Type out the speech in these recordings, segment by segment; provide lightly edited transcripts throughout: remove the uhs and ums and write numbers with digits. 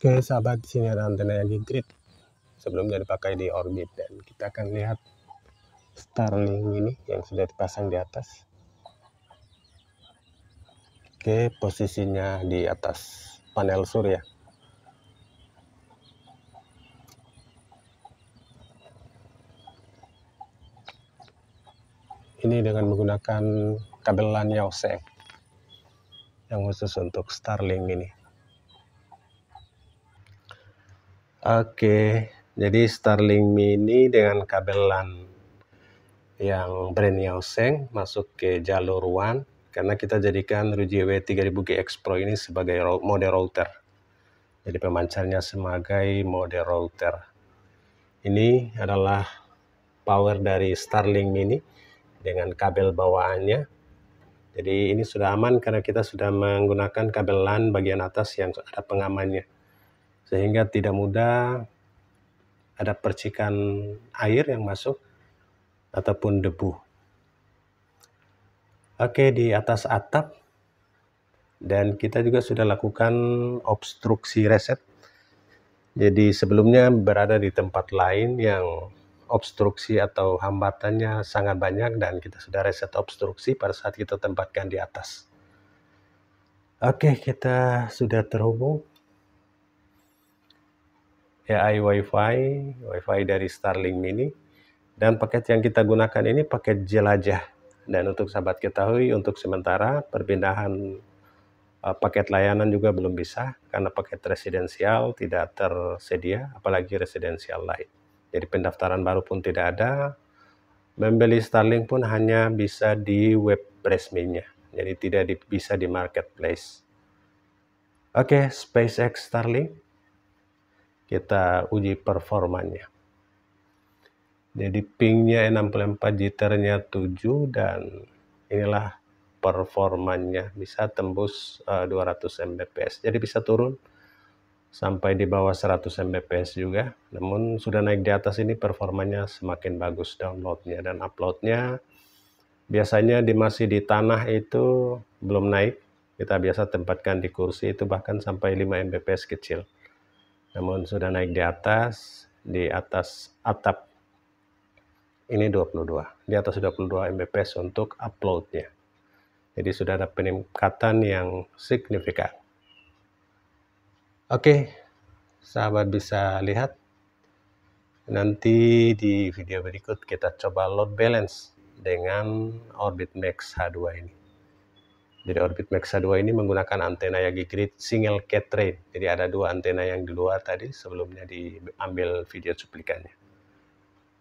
Oke sahabat, di sini ada antena yang grid sebelumnya dipakai di orbit, dan kita akan lihat Starlink ini yang sudah dipasang di atas. Oke, posisinya di atas panel surya. Ini dengan menggunakan kabel LAN Yoseng yang khusus untuk Starlink ini. Oke, jadi Starlink Mini dengan kabel LAN yang brand Yoseng masuk ke jalur WAN, karena kita jadikan RUJW 3000GX Pro ini sebagai mode router. Jadi pemancarnya sebagai mode router. Ini adalah power dari Starlink Mini dengan kabel bawaannya. Jadi ini sudah aman karena kita sudah menggunakan kabel LAN bagian atas yang ada pengamannya, sehingga tidak mudah ada percikan air yang masuk ataupun debu. Oke, di atas atap, dan kita juga sudah lakukan obstruksi reset. Jadi sebelumnya berada di tempat lain yang obstruksi atau hambatannya sangat banyak, dan kita sudah reset obstruksi pada saat kita tempatkan di atas. Oke, kita sudah terhubung AI Wi-Fi dari Starlink Mini, dan paket yang kita gunakan ini paket jelajah. Dan untuk sahabat ketahui, untuk sementara perpindahan paket layanan juga belum bisa karena paket residensial tidak tersedia, apalagi residensial lain. Jadi pendaftaran baru pun tidak ada. Membeli Starlink pun hanya bisa di web resminya, jadi tidak bisa di marketplace. Oke, SpaceX Starlink, kita uji performanya. Jadi pingnya 64, jitternya 7, dan inilah performanya, bisa tembus 200 Mbps. Jadi bisa turun sampai di bawah 100 Mbps juga. Namun sudah naik di atas ini performanya semakin bagus downloadnya dan uploadnya. Biasanya masih di tanah itu belum naik. Kita biasa tempatkan di kursi itu bahkan sampai 5 Mbps kecil. Namun sudah naik di atas atap ini 22. Di atas 22 Mbps untuk uploadnya. Jadi sudah ada peningkatan yang signifikan. Oke, sahabat bisa lihat. Nanti di video berikut kita coba load balance dengan Orbit Max H2 ini. Jadi Orbit Max H2 ini menggunakan antena Yagi Grid single cat train. Jadi ada 2 antena yang di luar tadi, sebelumnya diambil video cuplikannya.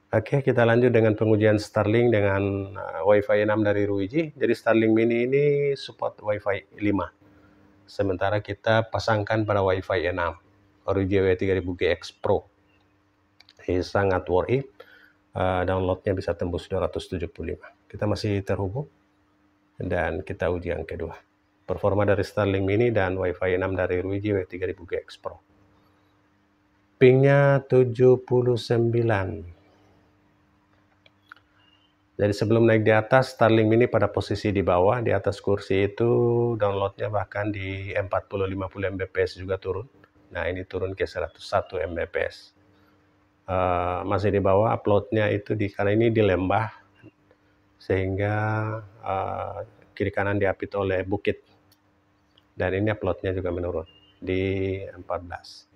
Oke, kita lanjut dengan pengujian Starlink dengan Wi-Fi 6 dari Ruiji. Jadi Starlink Mini ini support Wi-Fi 5. Sementara kita pasangkan pada Wi-Fi 6 RUJW 3000GX Pro. Ini sangat worth it. Downloadnya bisa tembus 275. Kita masih terhubung dan kita uji yang kedua. Performa dari Starlink Mini dan Wi-Fi 6 dari Ruiji W3000GX Pro. Pingnya 79. Jadi sebelum naik di atas, Starlink Mini pada posisi di bawah, di atas kursi itu downloadnya bahkan di 40-50 Mbps juga turun. Nah ini turun ke 101 Mbps. Masih di bawah, uploadnya itu karena ini di lembah, sehingga kiri kanan diapit oleh bukit, dan ini uploadnya juga menurun di 14.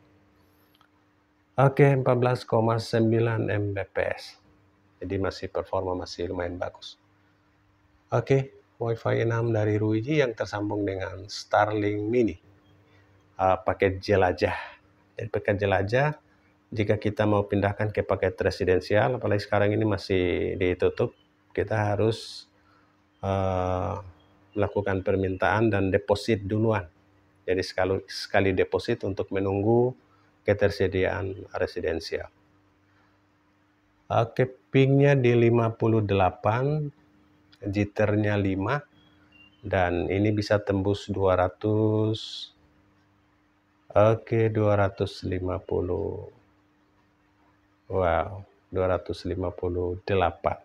Oke, 14,9 Mbps. Jadi masih performa masih lumayan bagus. Oke, Wi-Fi 6 dari Ruiji yang tersambung dengan Starlink Mini. Paket jelajah. Jadi paket jelajah, jika kita mau pindahkan ke paket residensial, apalagi sekarang ini masih ditutup, kita harus melakukan permintaan dan deposit duluan. Jadi sekali deposit untuk menunggu ketersediaan residensial. Oke, pingnya di 58, jitternya 5, dan ini bisa tembus 200. Oke, 250. Wow, 258.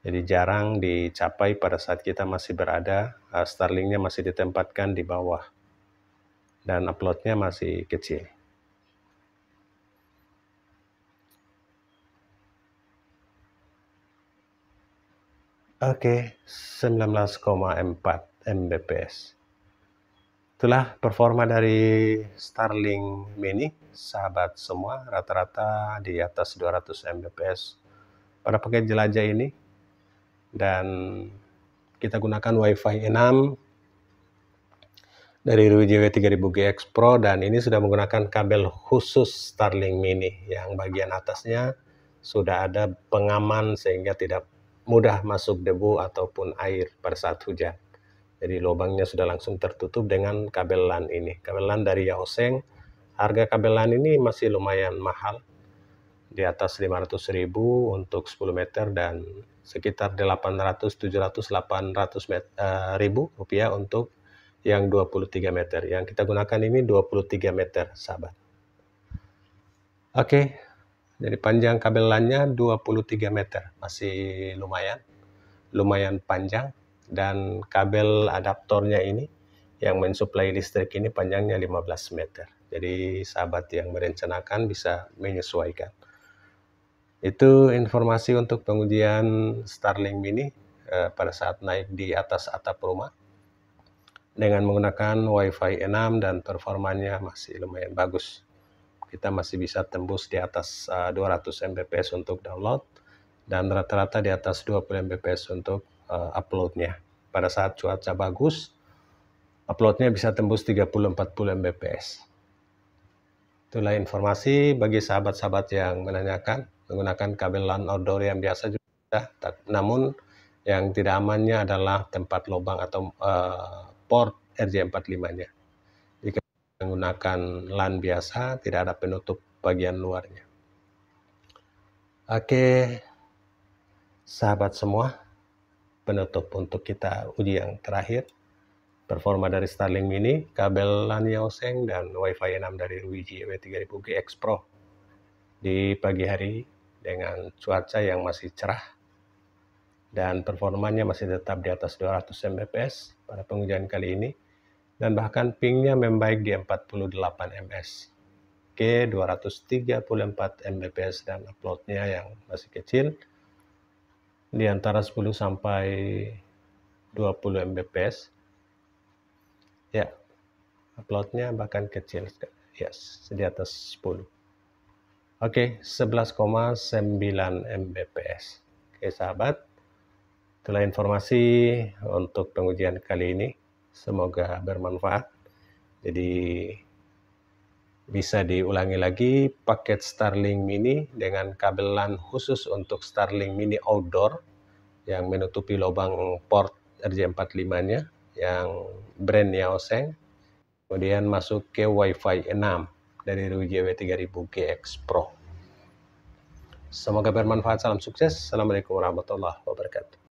Jadi jarang dicapai pada saat kita masih berada, Starlinknya masih ditempatkan di bawah dan uploadnya masih kecil. Oke, 19,4 Mbps. Itulah performa dari Starlink Mini, sahabat semua, rata-rata di atas 200 Mbps pada paket jelajah ini. Dan kita gunakan Wi-Fi 6 dari RWJW 3000GX Pro, dan ini sudah menggunakan kabel khusus Starlink Mini yang bagian atasnya sudah ada pengaman sehingga tidak mudah masuk debu ataupun air pada saat hujan. Jadi lubangnya sudah langsung tertutup dengan kabel LAN ini. Kabel LAN dari Yaoseng. Harga kabel LAN ini masih lumayan mahal, di atas 500.000 untuk 10 meter dan sekitar 800, 700, 800 ribu rupiah untuk yang 23 meter. Yang kita gunakan ini 23 meter, sahabat. Oke, jadi panjang kabel LAN-nya 23 meter, masih lumayan panjang. Dan kabel adaptornya ini yang mensuplai listrik ini panjangnya 15 meter. Jadi sahabat yang merencanakan bisa menyesuaikan. Itu informasi untuk pengujian Starlink Mini pada saat naik di atas atap rumah dengan menggunakan Wi-Fi 6 dan performanya masih lumayan bagus. Kita masih bisa tembus di atas 200 Mbps untuk download dan rata-rata di atas 20 Mbps untuk uploadnya. Pada saat cuaca bagus, uploadnya bisa tembus 30-40 Mbps. Itulah informasi bagi sahabat-sahabat yang menanyakan menggunakan kabel LAN outdoor yang biasa juga, namun yang tidak amannya adalah tempat lubang atau port RJ45-nya. Jika menggunakan LAN biasa, tidak ada penutup bagian luarnya. Oke, sahabat semua, penutup untuk kita uji yang terakhir. Performa dari Starlink Mini, kabel LAN Yaoseng, dan Wi-Fi 6 dari RWJW 3000GX Pro di pagi hari dengan cuaca yang masih cerah dan performanya masih tetap di atas 200 Mbps pada pengujian kali ini, dan bahkan pingnya membaik di 48 ms ke 234 Mbps dan uploadnya yang masih kecil di antara 10 sampai 20 Mbps. Ya, uploadnya bahkan kecil, yes, di atas 10. Oke, 11,9 Mbps. Oke sahabat, itulah informasi untuk pengujian kali ini. Semoga bermanfaat. Jadi bisa diulangi lagi paket Starlink Mini dengan kabel LAN khusus untuk Starlink Mini Outdoor yang menutupi lubang port RJ45-nya yang brand Yaoseng, kemudian masuk ke Wi-Fi 6 dari RWJW 3000GX Pro. Semoga bermanfaat, salam sukses. Assalamualaikum warahmatullahi wabarakatuh.